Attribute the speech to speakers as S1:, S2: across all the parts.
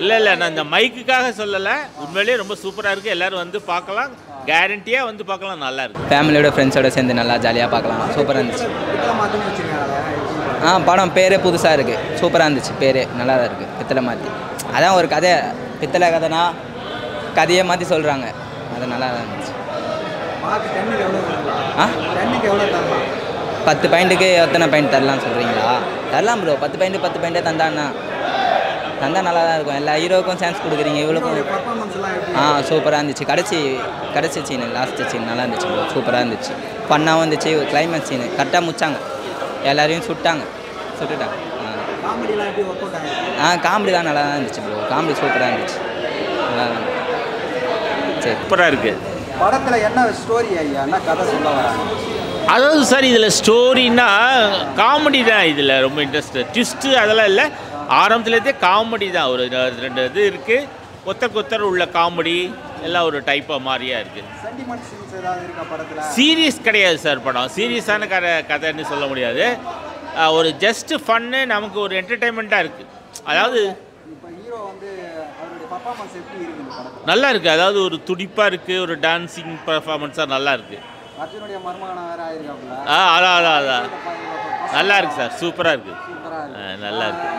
S1: இல்ல நான் இந்த மைக்குக்காக சொல்லல. உண்மையிலேயே ரொம்ப சூப்பரா இருக்கு. எல்லாரும் வந்து பார்க்கலாம். கேரண்டியா வந்து பார்க்கலாம். நல்லா இருக்கு.
S2: ஃபேமிலியோட ஃப்ரெண்ட்ஸோட சேர்ந்து நல்லா ஜாலியாக பார்க்கலாம். சூப்பராக இருந்துச்சு. படம் பேரே புதுசாக இருக்குது. சூப்பராக இருந்துச்சு. பேரே நல்லா தான் இருக்குது. பித்தளை மாற்றி அதான் ஒரு கதை. பித்தளை கதைனா கதையை மாற்றி சொல்கிறாங்க. அது நல்லா தான் இருந்துச்சு. 10 பாயிண்ட்டுக்கு எத்தனை பாயிண்ட் தரலாம்னு சொல்கிறீங்களா? தரலாம் ப்ரோ. 10 பாயிண்ட்டே தந்தான்னா நல்லா தான் இருக்கும். எல்லா ஹீரோவுக்கும் சான்ஸ் கொடுக்குறீங்க. இவ்வளோக்கும் சூப்பராக இருந்துச்சு. கடைசி சீனு லாஸ்ட்டு சீன் நல்லா இருந்துச்சு ப்ரோ. சூப்பராக இருந்துச்சு. ஃபன்னாகவும் இருந்துச்சு. கிளைமேக்ஸ் சீனு கரெக்டாக முடிச்சாங்க. எல்லாரையும் சுட்டுட்டாங்க. காமெடிலாம் நல்லா தான் இருந்துச்சு ப்ரோ. காமெடி சூப்பராக இருந்துச்சு. நல்லா தான் சரி
S1: சூப்பராக இருக்குது.
S3: படத்தில் என்ன ஸ்டோரி ஐயா? என்ன கதை சொல்ல வராங்க?
S1: அதாவது சார் இதில் ஸ்டோரின்னா காமெடி தான். இதில் ரொம்ப இன்ட்ரெஸ்ட் ட்விஸ்ட்டு அதெல்லாம் இல்லை. ஆரம்பத்துலேருந்தே காமெடி தான். ஒரு 2 இது இருக்குது. கொத்தர் உள்ள காமெடி எல்லாம் ஒரு டைப்பாக மாதிரியாக இருக்குது. சீரியஸ் கிடையாது சார் படம். சீரியஸான கதைன்னு சொல்ல முடியாது. ஒரு ஜஸ்ட்டு ஃபன்னு, நமக்கு ஒரு என்டர்டெயின்மெண்ட்டாக இருக்குது. அதாவது நல்லா இருக்குது. அதாவது ஒரு துடிப்பாக இருக்குது. ஒரு டான்ஸிங் பர்ஃபார்மன்ஸாக நல்லா இருக்குது. அதான் நல்லா இருக்குது சார். சூப்பராக இருக்குது. நல்லா இருக்குது.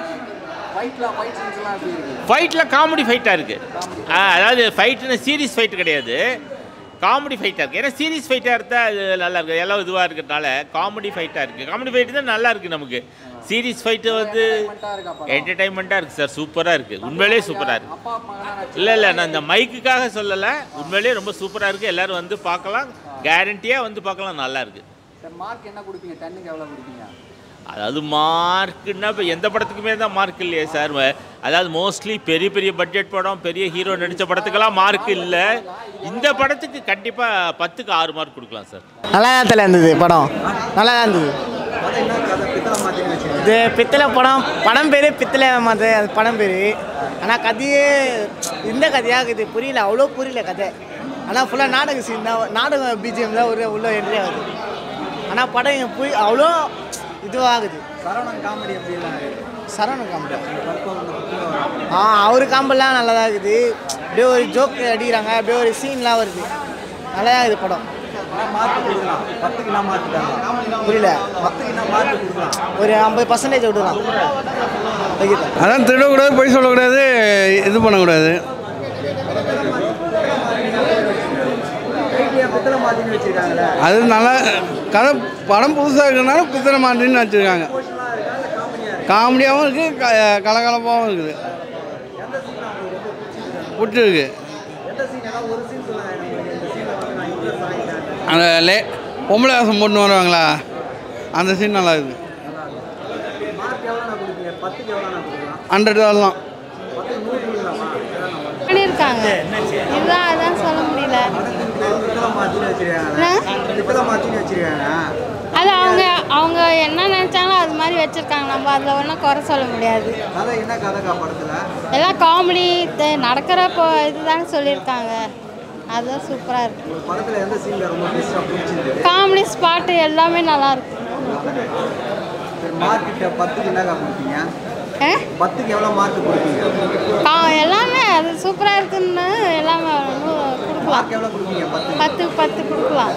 S1: ஃபைட்டில் காமெடி ஃபைட்டாக இருக்குது. அதாவது ஃபைட்டுன்னு சீரியஸ் ஃபைட்டு கிடையாது. காமெடி ஃபைட்டாக இருக்குது. ஏன்னா சீரியஸ் ஃபைட்டாக இருந்தால் அது நல்லா இருக்குது. எல்லாம் இதுவாக இருக்கிறதுனால காமெடி ஃபைட்டாக இருக்குது. காமெடி ஃபைட்டு தான் நல்லா இருக்குது நமக்கு. சீரியஸ் ஃபைட்டு வந்து என்டர்டைன்மெண்ட்டாக இருக்குது சார். சூப்பராக இருக்குது. உண்மையிலேயே சூப்பராக இருக்குது. இல்லை நான் இந்த மைக்குக்காக சொல்லலை. உண்மையிலேயே ரொம்ப சூப்பராக இருக்குது. எல்லோரும் வந்து பார்க்கலாம். கேரண்டியாக வந்து பார்க்கலாம். நல்லா இருக்குது.
S3: மார்க் என்ன கொடுப்பீங்க? 10க்கு எவ்வளோ கொடுப்பீங்க?
S1: அதாவது மார்க்குன்னா இப்போ எந்த படத்துக்குமே தான் மார்க் இல்லையே சார். அதாவது மோஸ்ட்லி பெரிய பட்ஜெட் படம், பெரிய ஹீரோ நடித்த படத்துக்கெல்லாம் மார்க் இல்லை. இந்த படத்துக்கு கண்டிப்பாக 10க்கு 6 மார்க் கொடுக்கலாம் சார்.
S4: நல்லா தான் இருந்தது படம். நல்லா தான் இருந்தது. இது பித்தளை படம் பேர் பித்தளை மாற்று. அது படம் பேர். ஆனால் கதையே இந்த கதையாக இது புரியல. அவ்வளோ புரியல கதை. ஆனால் ஃபுல்லாக நாடக சீன் தான். நாடகம் பிஜிஎம் தான் உள்ள என்ட்ரி ஆகுது. ஆனால் படம் இங்கே அவ்வளோ இதுவாகுது. சரவணன் காமெடி அவர் காமெடிலாம் நல்லா தான் இருக்குது. அப்படியே ஒரு ஜோக் அடிக்கிறாங்க. அப்படியே ஒரு சீன்லாம் வருது. நல்லா தான் இருக்குது படம். புரியல. ஒரு 50% விட்டுலாம்.
S5: அதான் திருடக்கூடாது, பொய் சொல்லக்கூடாது, இது பண்ணக்கூடாது. அது நல்லா கதை. படம் புதுசாக இருக்கிறதுனால பித்தளை மாட்டின்னு வச்சுருக்காங்க. காமெடியாகவும் இருக்குது, கலகலப்பாகவும் இருக்குது. விட்டுருக்கு. அந்த பொம்பளை வாசம் போட்டு வருவாங்களா, அந்த சீன் நல்லா இருக்குது. 100 தான்
S6: பண்ணியிருக்காங்க. இதுதான் அதான் சொல்ல முடியல. அது அவங்க என்ன நினைச்சாங்களோ அது மாதிரி வச்சிருக்காங்க. நம்ம அதில் ஒன்றும் குறை சொல்ல முடியாது. எல்லாம் காமெடி நடக்கிற இதுதான் சொல்லியிருக்காங்க. அதுதான் சூப்பராக இருக்கு. காமெடி ஸ்பாட்டு எல்லாமே நல்லா இருக்கு. எல்லாமே அது சூப்பராக இருக்குன்னு எல்லாமே கொடுக்கலாம். 10 கொடுக்கலாம்.